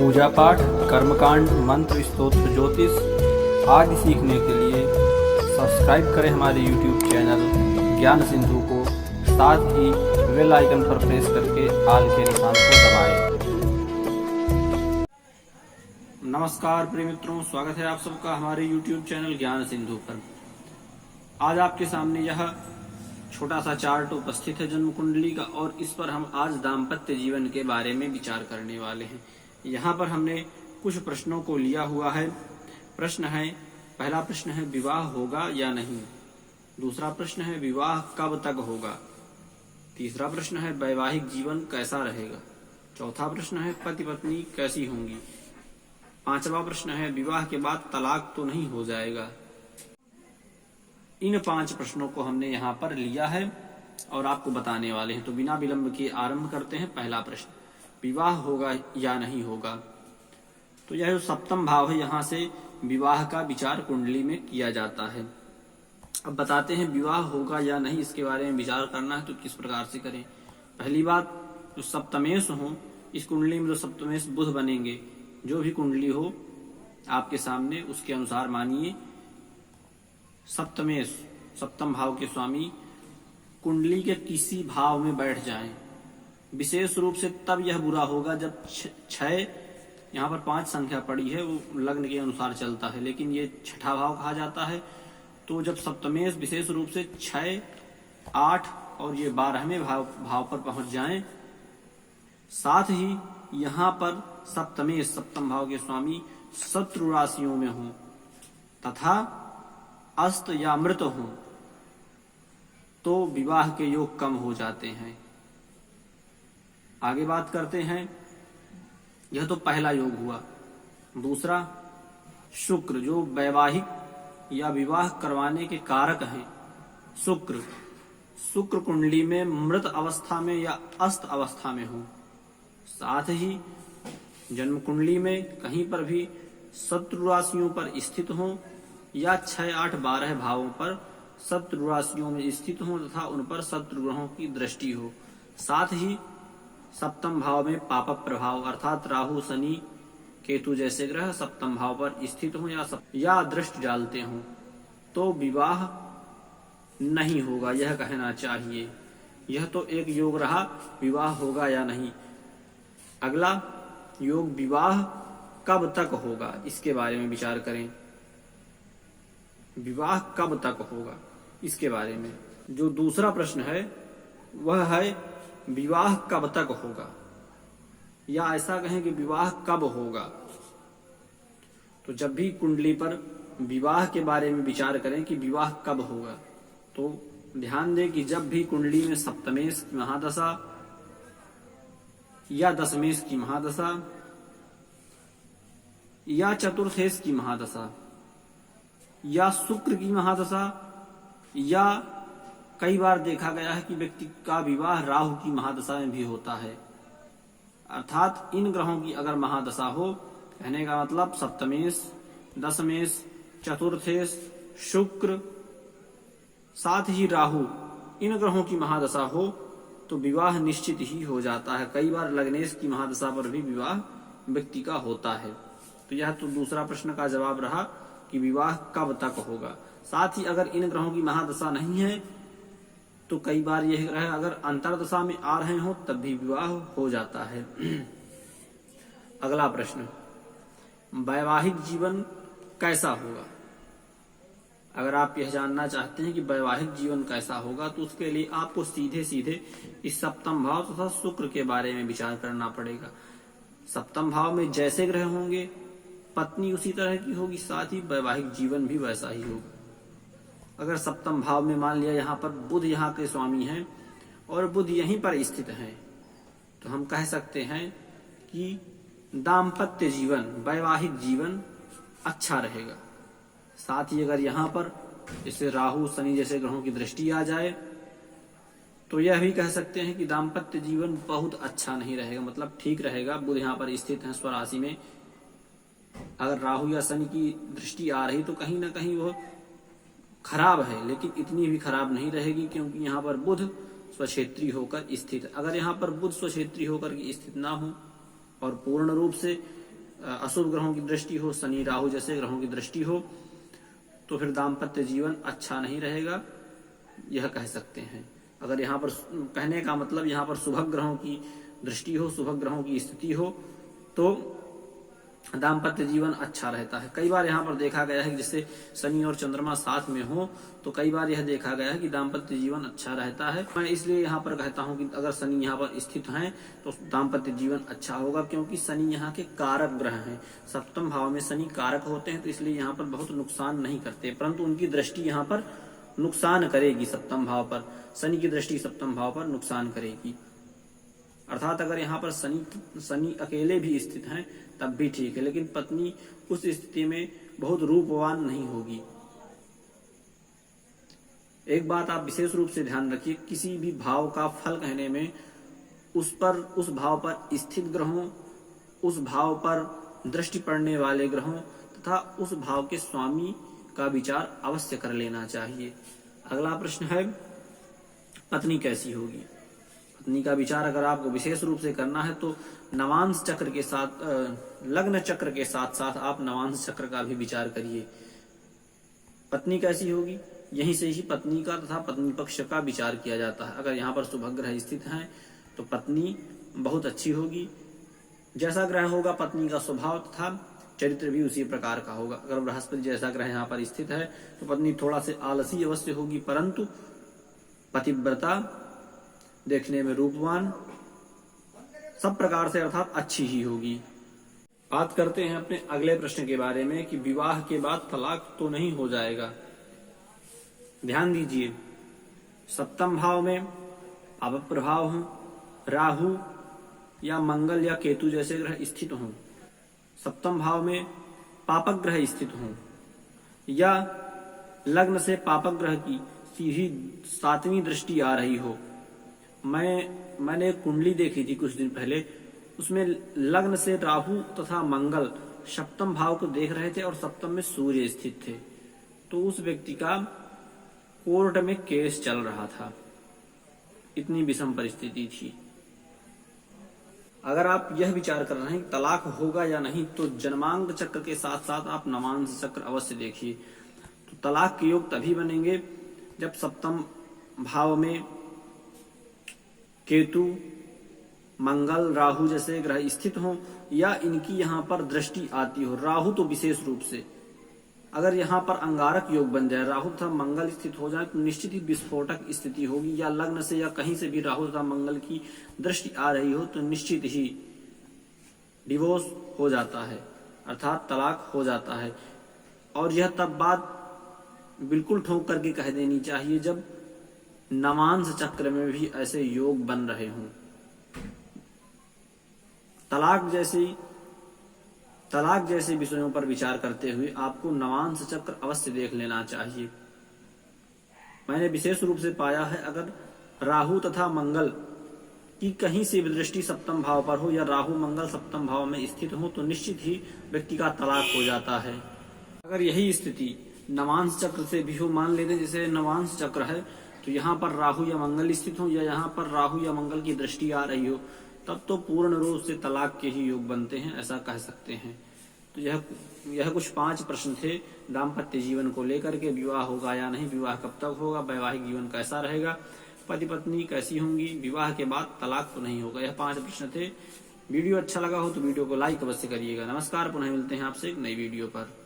पूजा पाठ, कर्मकांड, मंत्र, स्तोत्र, ज्योतिष आदि सीखने के लिए सब्सक्राइब करें हमारे YouTube चैनल ज्ञान सिंधु को। साथ ही बेल आइकन पर प्रेस करके आल के निशान को दबाएं। नमस्कार प्रिय मित्रों, स्वागत है आप सबका हमारे YouTube चैनल ज्ञान सिंधु पर। आज आपके सामने यह छोटा सा चार्ट उपस्थित है जन्म कुंडली का, और इस पर हम आज दाम्पत्य जीवन के बारे में विचार करने वाले हैं। यहाँ पर हमने कुछ प्रश्नों को लिया हुआ है। प्रश्न है, पहला प्रश्न है विवाह होगा या नहीं। दूसरा प्रश्न है विवाह कब तक होगा। तीसरा प्रश्न है वैवाहिक जीवन कैसा रहेगा। चौथा प्रश्न है पति पत्नी कैसी होंगी। पांचवा प्रश्न है विवाह के बाद तलाक तो नहीं हो जाएगा। इन 5 प्रश्नों को हमने यहाँ पर लिया है और आपको बताने वाले हैं। तो बिना विलंब के आरंभ करते हैं। पहला प्रश्न, विवाह होगा या नहीं होगा। तो यह जो सप्तम भाव है, यहाँ से विवाह का विचार कुंडली में किया जाता है। अब बताते हैं विवाह होगा या नहीं, इसके बारे में विचार करना है तो किस प्रकार से करें। पहली बात, जो सप्तमेश हो, इस कुंडली में जो सप्तमेश बुध बनेंगे, जो भी कुंडली हो आपके सामने, उसके अनुसार मानिए सप्तमेश, सप्तम भाव के स्वामी कुंडली के किसी भाव में बैठ जाएं। विशेष रूप से तब यह बुरा होगा जब 6, यहाँ पर 5 संख्या पड़ी है, वो लग्न के अनुसार चलता है, लेकिन ये छठा भाव कहा जाता है। तो जब सप्तमेश विशेष रूप से 6, 8 और ये 12वें भाव पर पहुंच जाएं, साथ ही यहाँ पर सप्तमेश, सप्तम भाव के स्वामी शत्रु राशियों में हों तथा अस्त या मृत हों, तो विवाह के योग कम हो जाते हैं। आगे बात करते हैं। यह तो पहला योग हुआ। दूसरा, शुक्र, जो वैवाहिक या विवाह करवाने के कारक हैं। शुक्र कुंडली में मृत अवस्था में या अस्त अवस्था में हो, साथ ही जन्म कुंडली में कहीं पर भी शत्रु राशियों पर स्थित हो या 6, 8, 12 भावों पर शत्रु राशियों में स्थित हो तथा उन पर शत्रु ग्रहों की दृष्टि हो। साथ ही सप्तम भाव में पाप प्रभाव अर्थात राहु, शनि, केतु जैसे ग्रह सप्तम भाव पर स्थित हो या दृष्टि डालते हो, तो विवाह नहीं होगा, यह कहना चाहिए। यह तो एक योग रहा, विवाह होगा या नहीं। अगला योग, विवाह कब तक होगा, इसके बारे में विचार करें। विवाह कब तक होगा, इसके बारे में। जो दूसरा प्रश्न है वह है विवाह कब तक होगा, या ऐसा कहें कि विवाह कब होगा। तो जब भी कुंडली पर विवाह के बारे में विचार करें कि विवाह कब होगा, तो ध्यान दें कि जब भी कुंडली में सप्तमेश की महादशा या दशमेश की महादशा या चतुर्थेश की महादशा या शुक्र की महादशा, या कई बार देखा गया है कि व्यक्ति का विवाह राहु की महादशा में भी होता है। अर्थात इन ग्रहों की अगर महादशा हो, कहने का मतलब सप्तमेश, दशमेश, चतुर्थेश, शुक्र, साथ ही राहु, इन ग्रहों की महादशा हो तो विवाह निश्चित ही हो जाता है। कई बार लग्नेश की महादशा पर भी विवाह व्यक्ति का होता है। तो यह तो दूसरा प्रश्न का जवाब रहा कि विवाह कब तक होगा। साथ ही अगर इन ग्रहों की महादशा नहीं है तो कई बार यह ग्रह अगर अंतर्दशा में आ रहे हो तब भी विवाह हो जाता है। अगला प्रश्न, वैवाहिक जीवन कैसा होगा। अगर आप यह जानना चाहते हैं कि वैवाहिक जीवन कैसा होगा, तो उसके लिए आपको सीधे सीधे इस सप्तम भाव तथा शुक्र के बारे में विचार करना पड़ेगा। सप्तम भाव में जैसे ग्रह होंगे, पत्नी उसी तरह की होगी, साथ ही वैवाहिक जीवन भी वैसा ही होगा। अगर सप्तम भाव में मान लिया यहाँ पर बुध यहाँ के स्वामी हैं और बुध यहीं पर स्थित हैं, तो हम कह सकते हैं कि दाम्पत्य जीवन, वैवाहिक जीवन अच्छा रहेगा। साथ ही अगर यहाँ पर जैसे राहु, शनि जैसे ग्रहों की दृष्टि आ जाए तो यह भी कह सकते हैं कि दाम्पत्य जीवन बहुत अच्छा नहीं रहेगा, मतलब ठीक रहेगा। बुध यहाँ पर स्थित है स्वराशि में, अगर राहु या शनि की दृष्टि आ रही तो कहीं ना कहीं वो खराब है, लेकिन इतनी भी खराब नहीं रहेगी, क्योंकि यहाँ पर बुध स्वक्षेत्री होकर स्थित। अगर यहाँ पर बुध स्वक्षेत्री होकर के स्थित ना हो और पूर्ण रूप से अशुभ ग्रहों की दृष्टि हो, शनि राहु जैसे ग्रहों की दृष्टि हो, तो फिर दाम्पत्य जीवन अच्छा नहीं रहेगा, यह कह सकते हैं। अगर यहाँ पर कहने का मतलब यहाँ पर शुभ ग्रहों की दृष्टि हो, शुभ ग्रहों की स्थिति हो, तो दाम्पत्य जीवन अच्छा रहता है। कई बार यहाँ पर देखा गया है कि जैसे शनि और चंद्रमा साथ में हो, तो कई बार यह देखा गया है कि दाम्पत्य जीवन अच्छा रहता है। मैं इसलिए यहाँ पर कहता हूँ कि अगर शनि यहाँ पर स्थित हैं तो दाम्पत्य जीवन अच्छा होगा, क्योंकि शनि यहाँ के कारक ग्रह हैं। सप्तम भाव में शनि कारक होते हैं, तो इसलिए यहाँ पर बहुत नुकसान नहीं करते, परंतु उनकी दृष्टि यहाँ पर नुकसान करेगी। सप्तम भाव पर शनि की दृष्टि सप्तम भाव पर नुकसान करेगी। अर्थात अगर यहाँ पर शनि अकेले भी स्थित हैं तब भी ठीक है, लेकिन पत्नी उस स्थिति में बहुत रूपवान नहीं होगी। एक बात आप विशेष रूप से ध्यान रखिए, किसी भी भाव का फल कहने में उस भाव पर स्थित ग्रहों, उस भाव पर दृष्टि पड़ने वाले ग्रहों तथा उस भाव के स्वामी का विचार अवश्य कर लेना चाहिए। अगला प्रश्न है, पत्नी कैसी होगी? पत्नी का विचार अगर आपको विशेष रूप से करना है तो नवांश चक्र के साथ, लग्न चक्र के साथ साथ आप नवांश चक्र का भी विचार करिए। पत्नी कैसी होगी, यहीं से ही पत्नी का तथा पत्नी पक्ष का विचार किया जाता है। अगर यहाँ पर शुभ ग्रह स्थित हैं तो पत्नी बहुत अच्छी होगी। जैसा ग्रह होगा पत्नी का स्वभाव तथा चरित्र भी उसी प्रकार का होगा। अगर बृहस्पति जैसा ग्रह यहाँ पर स्थित है तो पत्नी थोड़ा से आलसी अवश्य होगी, परंतु पतिव्रता, देखने में रूपवान, सब प्रकार से अर्थात अच्छी ही होगी। बात करते हैं अपने अगले प्रश्न के बारे में कि विवाह के बाद तलाक तो नहीं हो जाएगा। ध्यान दीजिए, सप्तम भाव में पाप प्रभाव हो, राहु या मंगल या केतु जैसे ग्रह स्थित हों, सप्तम भाव में पापक ग्रह स्थित हों, या लग्न से पापक ग्रह की सीधी 7वीं दृष्टि आ रही हो। मैंने एक कुंडली देखी थी कुछ दिन पहले, उसमें लग्न से राहु तथा मंगल सप्तम भाव को देख रहे थे और सप्तम में सूर्य स्थित थे, तो उस व्यक्ति का कोर्ट में केस चल रहा था। इतनी विषम परिस्थिति थी। अगर आप यह विचार कर रहे हैं कि तलाक होगा या नहीं, तो जन्मांक चक्र के साथ साथ आप नवांश चक्र अवश्य देखिए। तो तलाक के योग तभी बनेंगे जब सप्तम भाव में केतु, मंगल, राहु जैसे ग्रह स्थित हों या इनकी यहाँ पर दृष्टि आती हो। राहु तो विशेष रूप से, अगर यहाँ पर अंगारक योग बन जाए, राहु तथा मंगल स्थित हो जाए, तो निश्चित ही विस्फोटक स्थिति होगी। या लग्न से या कहीं से भी राहु तथा मंगल की दृष्टि आ रही हो तो निश्चित ही डिवोर्स हो जाता है, अर्थात तलाक हो जाता है। और यह तब बात बिल्कुल ठोक करके कह देनी चाहिए जब नवांश चक्र में भी ऐसे योग बन रहे हों। तलाक जैसे विषयों पर विचार करते हुए आपको नवांश चक्र अवश्य देख लेना चाहिए। मैंने विशेष रूप से पाया है, अगर राहु तथा मंगल की कहीं से भी दृष्टि सप्तम भाव पर हो या राहु मंगल सप्तम भाव में स्थित हो तो निश्चित ही व्यक्ति का तलाक हो जाता है। अगर यही स्थिति नवांश चक्र से भी हो, मान लेते जैसे नवांश चक्र है तो यहाँ पर राहु या मंगल स्थित हो या यहाँ पर राहु या मंगल की दृष्टि आ रही हो, तब तो पूर्ण रूप से तलाक के ही योग बनते हैं, ऐसा कह सकते हैं। तो यह कुछ 5 प्रश्न थे दाम्पत्य जीवन को लेकर के। विवाह होगा या नहीं, विवाह कब तक होगा, वैवाहिक जीवन कैसा रहेगा, पति पत्नी कैसी होंगी, विवाह के बाद तलाक तो नहीं होगा, यह 5 प्रश्न थे। वीडियो अच्छा लगा हो तो वीडियो को लाइक अवश्य करिएगा। नमस्कार, पुनः मिलते हैं आपसे एक नई वीडियो पर।